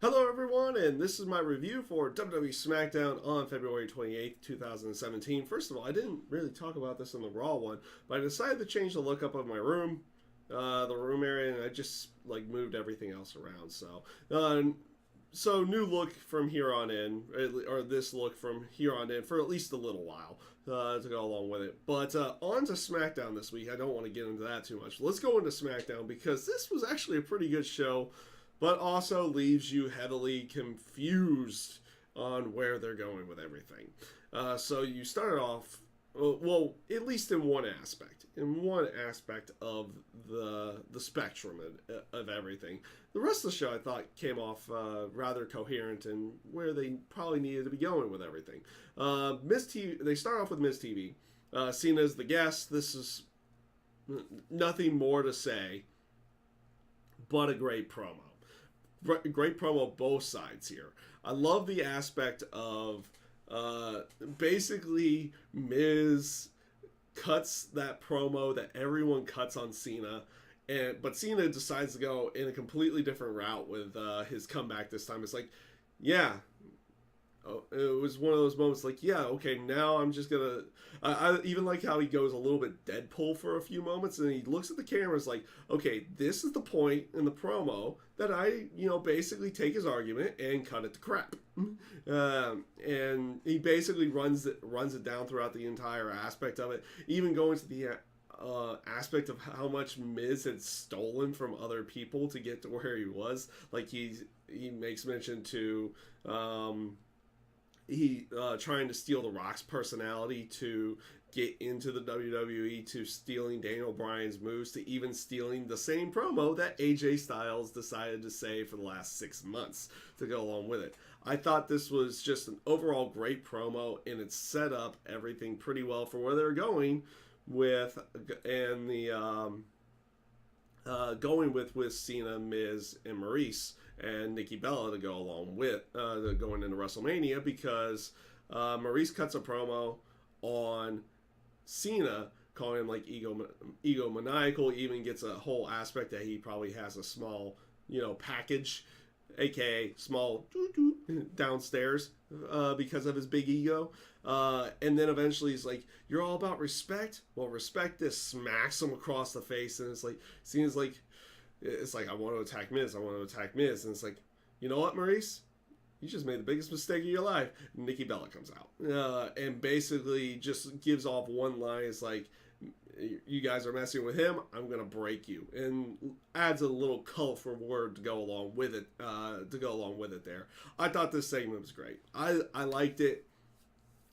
Hello everyone, and this is my review for WWE Smackdown on February 28th, 2017. First of all, I didn't really talk about this in the Raw one, but I decided to change the look up of my room, the room area, and I just moved everything else around. So new look from here on in, or this look from here on in for at least a little while to go along with it. But on to SmackDown this week. I don't want to get into that too much. Let's go into SmackDown because this was actually a pretty good show, but also leaves you heavily confused on where they're going with everything. So you started off, well, at least in one aspect of the spectrum of everything. The rest of the show I thought came off rather coherent and where they probably needed to be going with everything. Miz TV, they start off with Miz TV. Cena's the guest. This is nothing more to say, but a great promo. Great promo both sides here. I love the aspect of basically Miz cuts that promo that everyone cuts on Cena, but Cena decides to go in a completely different route with his comeback this time. It's like, yeah, it was one of those moments like, yeah, okay, now I'm just gonna. I even like how he goes a little bit Deadpool for a few moments, and he looks at the cameras like, okay, this is the point in the promo that I, basically take his argument and cut it to crap. And he basically runs it down throughout the entire aspect of it, even going to the aspect of how much Miz had stolen from other people to get to where he was. Like he makes mention to. He trying to steal The Rock's personality to get into the WWE, to stealing Daniel Bryan's moves, to even stealing the same promo that AJ Styles decided to say for the last 6 months to go along with it. I thought this was just an overall great promo, and it set up everything pretty well for where they're going with, and the going with Cena, Miz, and Maurice and Nikki Bella to go along with going into WrestleMania, because Maurice cuts a promo on Cena, calling him like egomaniacal, even gets a whole aspect that he probably has a small, package, aka small downstairs because of his big ego. And then eventually he's like, you're all about respect? Well, respect this, smacks him across the face, and it's like, Cena's like, it's like, I want to attack Miz, and it's like, you know what, Maurice? You just made the biggest mistake of your life. Nikki Bella comes out and basically just gives off one line. It's like, you guys are messing with him, I'm going to break you. And adds a little colorful word to go along with it, there. I thought this segment was great. I liked it.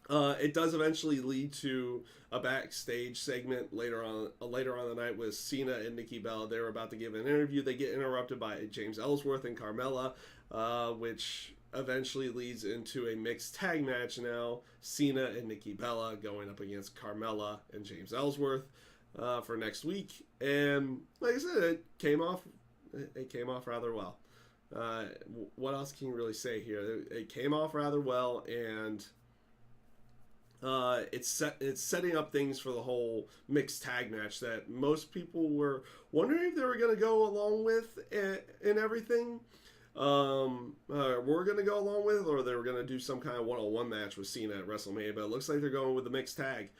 It does eventually lead to a backstage segment later on the night with Cena and Nikki Bella. They're about to give an interview. They get interrupted by James Ellsworth and Carmella, which eventually leads into a mixed tag match now. Cena and Nikki Bella going up against Carmella and James Ellsworth for next week. And like I said, it came off rather well. What else can you really say here? It came off rather well, and it's setting up things for the whole mixed tag match that most people were wondering if they were going to go along with and everything. We're going to go along with, or they were going to do some kind of one-on-one match with Cena at WrestleMania, but it looks like they're going with the mixed tag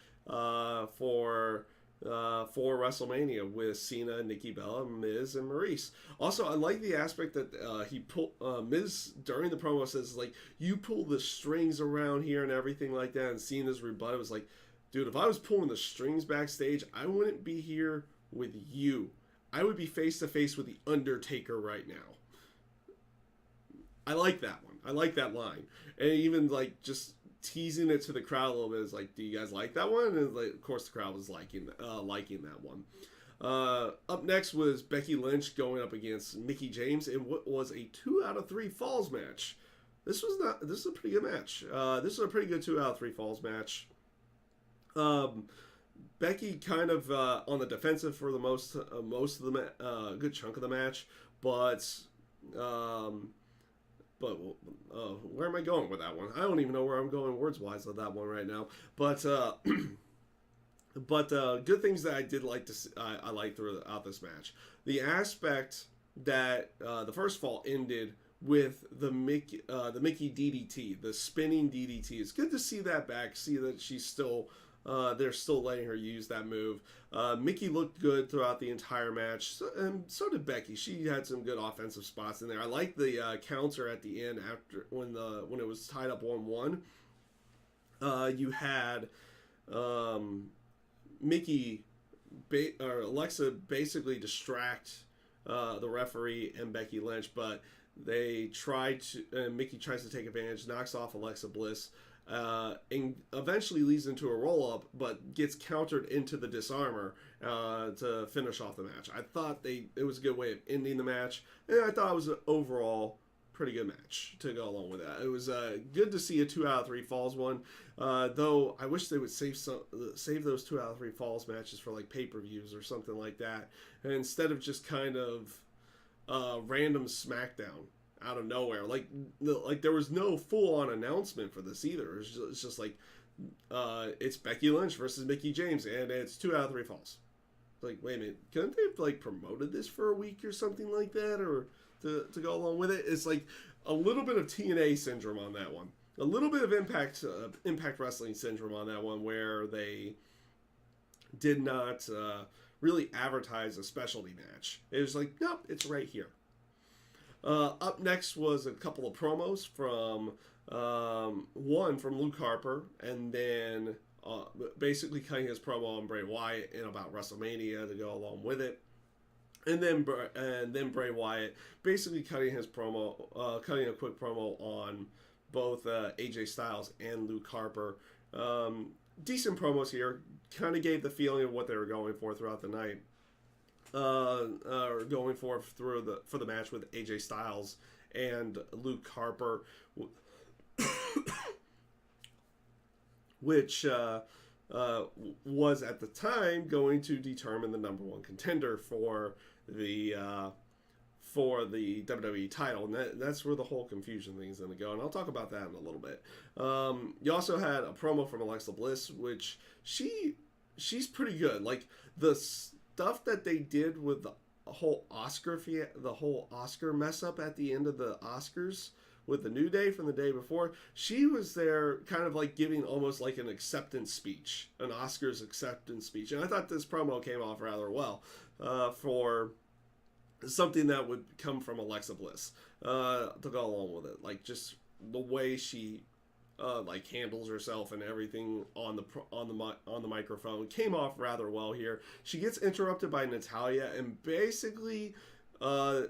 for WrestleMania with Cena, Nikki Bella, Miz, and Maurice. Also, I like the aspect that he pulled Miz during the promo says like, you pull the strings around here and everything like that, and Cena's rebuttal was like, dude, if I was pulling the strings backstage, I wouldn't be here with you. I would be face to face with the Undertaker right now. I like that one. I like that line, and even like just teasing it to the crowd a little bit is like, do you guys like that one? And like, of course, the crowd was liking that one. Up next was Becky Lynch going up against Mickie James in what was a 2 out of 3 falls match. This is a pretty good match. This is a pretty good 2 out of 3 falls match. Becky kind of on the defensive for the most of the good chunk of the match, but where am I going with that one? I don't even know where I'm going words-wise with that one right now. But good things that I did like to see, I liked throughout this match. The aspect that the first fall ended with the Mickie DDT, the spinning DDT. It's good to see that back. See that she's still they're still letting her use that move. Mickie looked good throughout the entire match, and so did Becky. She had some good offensive spots in there. I like the counter at the end after when it was tied up 1-1. You had Mickie or Alexa basically distract the referee and Becky Lynch, but they try to. Mickie tries to take advantage, knocks off Alexa Bliss, and eventually leads into a roll up, but gets countered into the disarmor to finish off the match. I thought it was a good way of ending the match, and I thought it was an overall pretty good match to go along with that. It was good to see a 2 out of 3 falls one, though I wish they would save those 2 out of 3 falls matches for like pay-per-views or something like that, and instead of just kind of random Smackdown out of nowhere. Like there was no full-on announcement for this either. It's just like it's Becky Lynch versus Mickie James, and it's 2 out of 3 falls. Like, wait a minute, couldn't they have like promoted this for a week or something like that, or to go along with it? It's like a little bit of TNA syndrome on that one, a little bit of Impact Wrestling syndrome on that one, where they did not really advertise a specialty match. It was like, nope, it's right here. Up next was a couple of promos from one from Luke Harper, and then basically cutting his promo on Bray Wyatt and about WrestleMania to go along with it. And then Bray Wyatt basically cutting a quick promo on both AJ Styles and Luke Harper. Decent promos here. Kind of gave the feeling of what they were going for throughout the night. Going for the match with AJ Styles and Luke Harper, which was at the time going to determine the number 1 contender for the WWE title, and that's where the whole confusion thing is going to go, and I'll talk about that in a little bit. You also had a promo from Alexa Bliss, which she's pretty good. Like the stuff that they did with the whole Oscar mess up at the end of the Oscars with the New Day from the day before, she was there kind of like giving almost like an acceptance speech, an Oscars acceptance speech. And I thought this promo came off rather well for something that would come from Alexa Bliss to go along with it. Like just the way she like handles herself and everything on the microphone came off rather well here. She gets interrupted by Natalya, and basically they're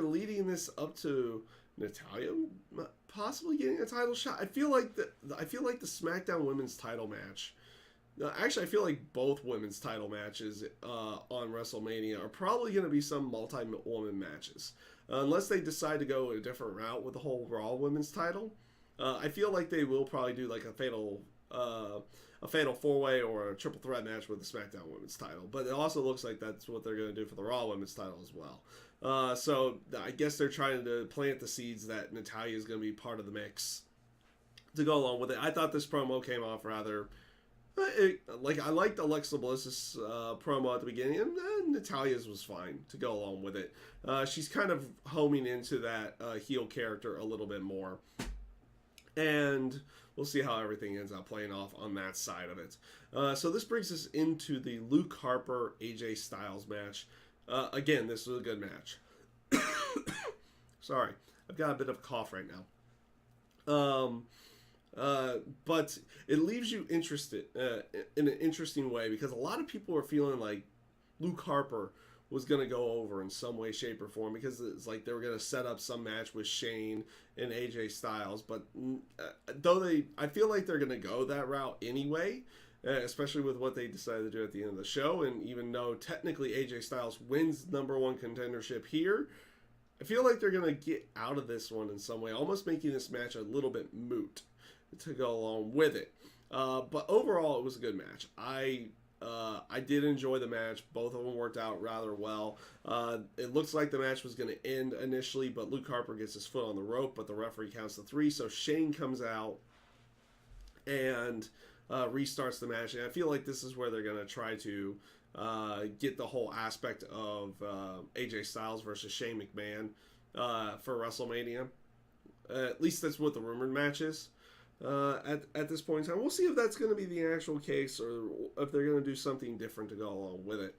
leading this up to Natalya possibly getting a title shot. I feel like the SmackDown Women's title match. Actually, I feel like both women's title matches on WrestleMania are probably going to be some multi-woman matches. Unless they decide to go a different route with the whole Raw Women's title. I feel like they will probably do like a fatal 4-way or a triple threat match with the SmackDown Women's title. But it also looks like that's what they're going to do for the Raw Women's title as well. So I guess they're trying to plant the seeds that Natalya is going to be part of the mix to go along with it. I thought this promo came off rather... I liked Alexa Bliss's promo at the beginning, and Natalya's was fine to go along with it. She's kind of homing into that heel character a little bit more, and we'll see how everything ends up playing off on that side of it. So this brings us into the Luke Harper AJ Styles match. Again, this was a good match. Sorry, I've got a bit of a cough right now. But it leaves you interested in an interesting way, because a lot of people are feeling like Luke Harper was going to go over in some way, shape, or form, because it's like they were going to set up some match with Shane and AJ Styles. But I feel like they're going to go that route anyway, especially with what they decided to do at the end of the show. And even though technically AJ Styles wins number 1 contendership here, I feel like they're going to get out of this one in some way, almost making this match a little bit moot to go along with it. But overall, it was a good match. I did enjoy the match. Both of them worked out rather well. It looks like the match was going to end initially, but Luke Harper gets his foot on the rope, but the referee counts to 3, so Shane comes out and restarts the match. And I feel like this is where they're going to try to get the whole aspect of AJ Styles versus Shane McMahon for WrestleMania. At least that's what the rumored match is at this point in time. We'll see if that's going to be the actual case or if they're going to do something different to go along with it.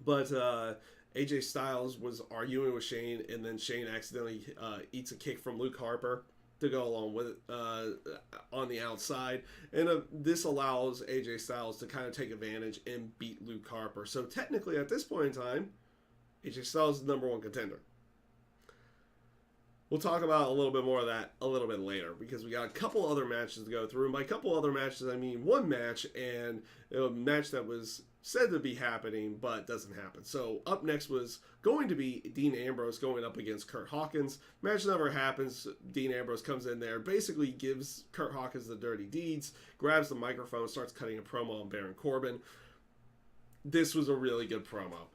But AJ Styles was arguing with Shane, and then Shane accidentally eats a kick from Luke Harper to go along with it on the outside. And this allows AJ Styles to kind of take advantage and beat Luke Harper. So technically at this point in time, AJ Styles is the number one contender. We'll talk about a little bit more of that a little bit later because we got a couple other matches to go through. And by a couple other matches, I mean one match and a match that was said to be happening but doesn't happen. So up next was going to be Dean Ambrose going up against Curt Hawkins. Match never happens. Dean Ambrose comes in there, basically gives Curt Hawkins the dirty deeds, grabs the microphone, starts cutting a promo on Baron Corbin. This was a really good promo.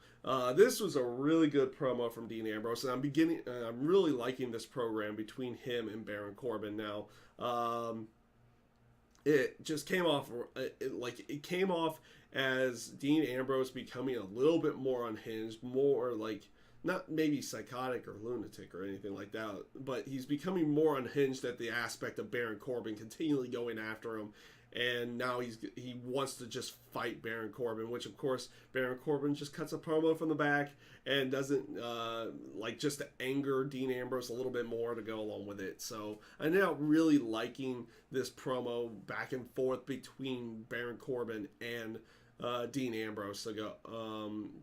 This was a really good promo from Dean Ambrose, and I'm really liking this program between him and Baron Corbin now. It just came off it came off as Dean Ambrose becoming a little bit more unhinged, more like not maybe psychotic or lunatic or anything like that, but he's becoming more unhinged at the aspect of Baron Corbin continually going after him. And now he wants to just fight Baron Corbin, which of course Baron Corbin just cuts a promo from the back and doesn't just to anger Dean Ambrose a little bit more to go along with it. So I'm now really liking this promo back and forth between Baron Corbin and Dean Ambrose to go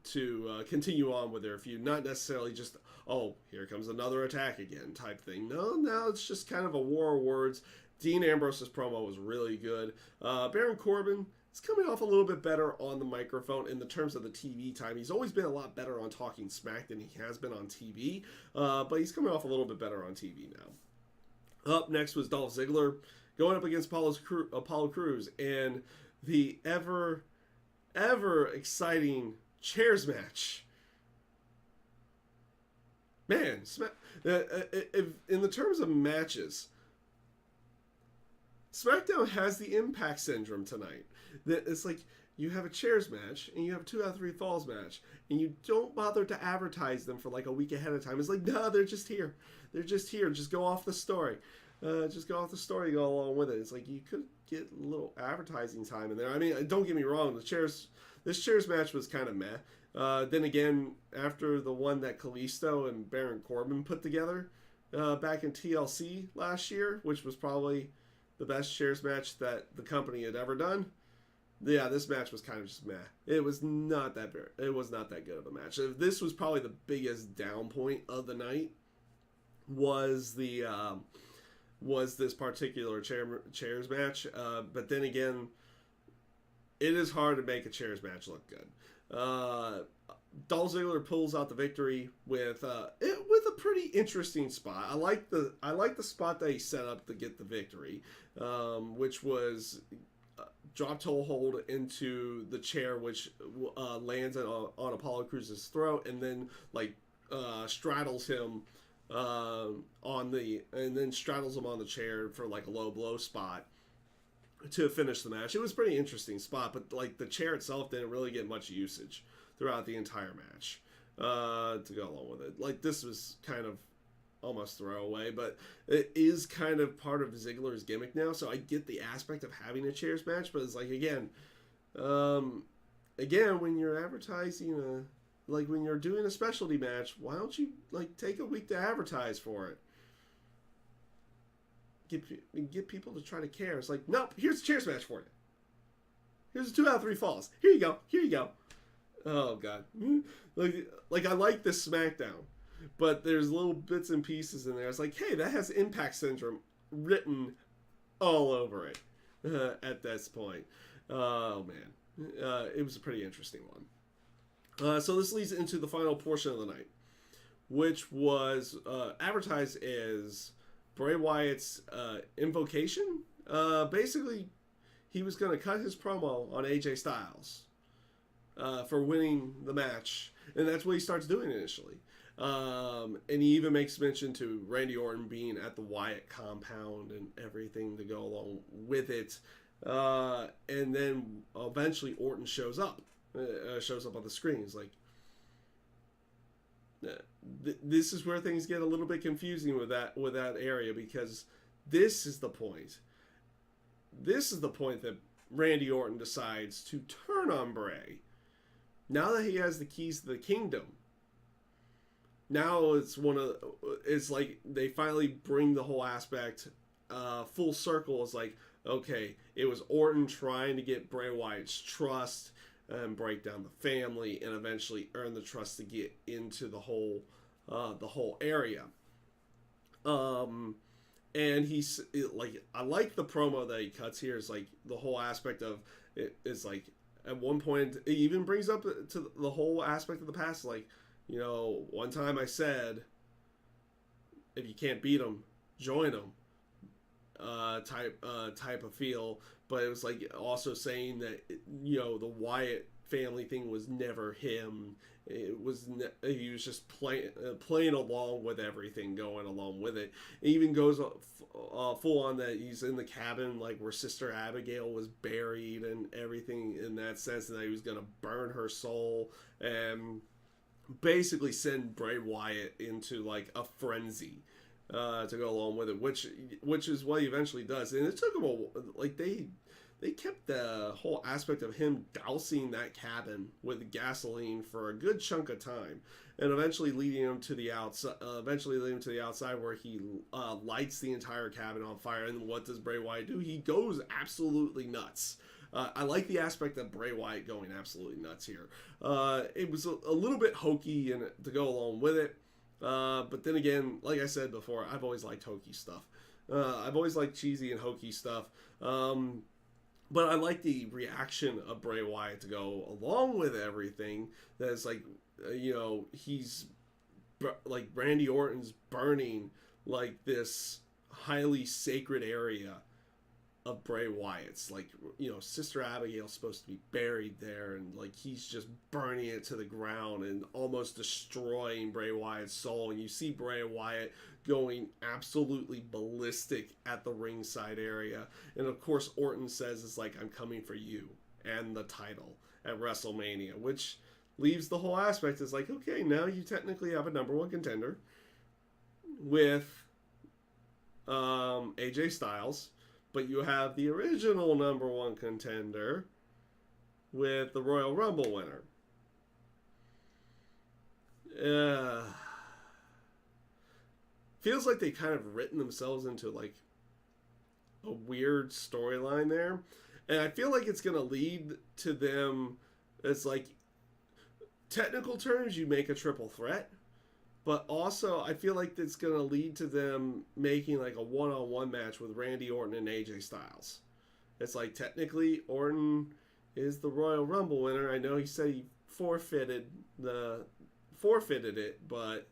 to continue on with their feud, not necessarily just here comes another attack again type thing. No, it's just kind of a war of words. Dean Ambrose's promo was really good. Baron Corbin is coming off a little bit better on the microphone in the terms of the TV time. He's always been a lot better on talking smack than he has been on TV, but he's coming off a little bit better on TV now. Up next was Dolph Ziggler going up against Apollo Crews and the ever exciting chairs match. Man, in the terms of matches, SmackDown has the Impact Syndrome tonight. It's like you have a chairs match and you have a 2 out of 3 falls match, and you don't bother to advertise them for like a week ahead of time. It's like, no, they're just here. They're just here. Just go off the story. Just go off the story, go along with it. It's like you could get a little advertising time in there. I mean, don't get me wrong. This chairs match was kind of meh. Then again, after the one that Kalisto and Baron Corbin put together back in TLC last year, which was probably the best chairs match that the company had ever done. Yeah, this match was kind of just meh. It was not that good of a match. This was probably the biggest down point of the night. Was this particular chairs match? But then again, it is hard to make a chairs match look good. Dolph Ziggler pulls out the victory with a pretty interesting spot. I like the spot that he set up to get the victory, which was drop toe hold into the chair, which lands on Apollo Crews' throat, and then straddles him on the chair for like a low blow spot to finish the match. It was a pretty interesting spot, but like the chair itself didn't really get much usage throughout the entire match to go along with it. Like, this was kind of almost throwaway, but it is kind of part of Ziggler's gimmick now, so I get the aspect of having a chairs match, but it's like, again, when you're advertising when you're doing a specialty match, why don't you take a week to advertise for it? Get people to try to care. It's like, nope, here's a chairs match for you. Here's a 2 out of 3 falls. Here you go. Oh god. I like this SmackDown, but there's little bits and pieces in there. It's like, hey, that has Impact Syndrome written all over it at this point. Oh man. It was a pretty interesting one. So this leads into the final portion of the night, which was advertised as Bray Wyatt's Invocation. Basically, he was going to cut his promo on AJ Styles for winning the match, and that's what he starts doing initially. And he even makes mention to Randy Orton being at the Wyatt compound and everything to go along with it. And then eventually Orton shows up on the screen. It's like, this is where things get a little bit confusing with that area, because this is the point. This is the point that Randy Orton decides to turn on Bray. Now that he has the keys to the kingdom, now it's like they finally bring the whole aspect full circle. It's like, okay, it was Orton trying to get Bray Wyatt's trust and break down the family and eventually earn the trust to get into the whole area. And I like the promo that he cuts here. Is like the whole aspect of it is like, at one point it even brings up to the whole aspect of the past, like, you know, one time I said, if you can't beat them, join them, type of feel. But it was like also saying that, you know, the Wyatt family thing was never him. It was he was just playing along with everything, going along with it. It even goes full on that he's in the cabin, like where Sister Abigail was buried and everything in that sense, and that he was gonna burn her soul and basically send Bray Wyatt into like a frenzy to go along with it, which is what he eventually does. And it took him they kept the whole aspect of him dousing that cabin with gasoline for a good chunk of time, and eventually leading him to the outside where he lights the entire cabin on fire. And what does Bray Wyatt do? He goes absolutely nuts. I like the aspect of Bray Wyatt going absolutely nuts here. It was a little bit hokey and to go along with it. But then again, like I said before, I've always liked hokey stuff. I've always liked cheesy and hokey stuff. But I like the reaction of Bray Wyatt to go along with everything. That it's like, you know, he's like Randy Orton's burning like this highly sacred area of Bray Wyatt's. Like, you know, Sister Abigail's supposed to be buried there, and like he's just burning it to the ground and almost destroying Bray Wyatt's soul. And you see Bray Wyatt going absolutely ballistic at the ringside area. And of course Orton says, it's like, I'm coming for you and the title at WrestleMania, which leaves the whole aspect is like, okay, now you technically have a number one contender with AJ Styles, but you have the original number one contender with the Royal Rumble winner. Feels like they kind of written themselves into like a weird storyline there. And I feel like it's going to lead to them. It's like, technical terms, you make a triple threat. But also, I feel like it's going to lead to them making like a one-on-one match with Randy Orton and AJ Styles. It's like, technically, Orton is the Royal Rumble winner. I know he said he forfeited it, but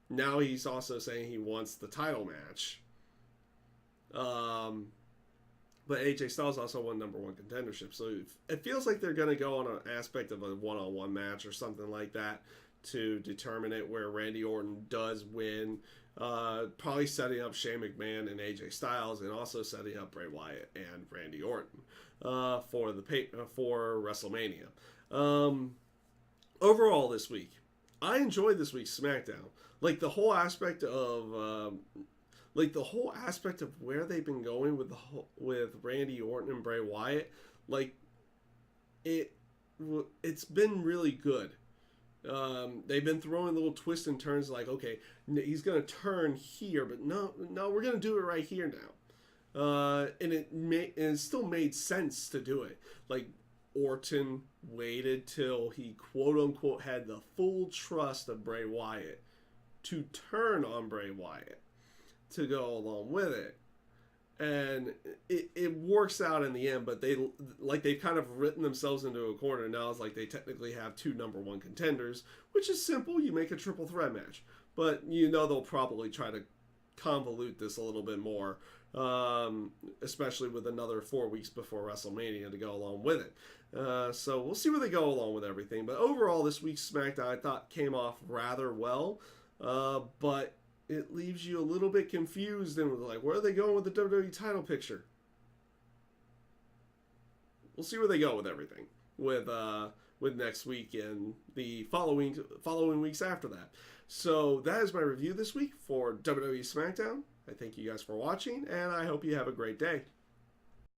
now he's also saying he wants the title match. But AJ Styles also won number one contendership. So it feels like they're going to go on an aspect of a one-on-one match or something like that to determine it, where Randy Orton does win. Probably setting up Shane McMahon and AJ Styles, and also setting up Bray Wyatt and Randy Orton for WrestleMania. Overall this week, I enjoyed this week's SmackDown. Like the whole aspect of where they've been going with Randy Orton and Bray Wyatt. Like it's been really good. They've been throwing little twists and turns, like, okay, he's gonna turn here, but no, we're gonna do it right here now. And it still made sense to do it. Like, Orton waited till he quote unquote had the full trust of Bray Wyatt to turn on Bray Wyatt to go along with it. And it works out in the end, but they've kind of written themselves into a corner. Now it's like they technically have two number one contenders, which is simple. You make a triple threat match, but you know they'll probably try to convolute this a little bit more, especially with another 4 weeks before WrestleMania to go along with it. So we'll see where they go along with everything. But overall, this week's SmackDown I thought came off rather well, but it leaves you a little bit confused and like, where are they going with the WWE title picture? We'll see where they go with everything. With with next week and the following weeks after that. So that is my review this week for WWE Smackdown. I thank you guys for watching, and I hope you have a great day.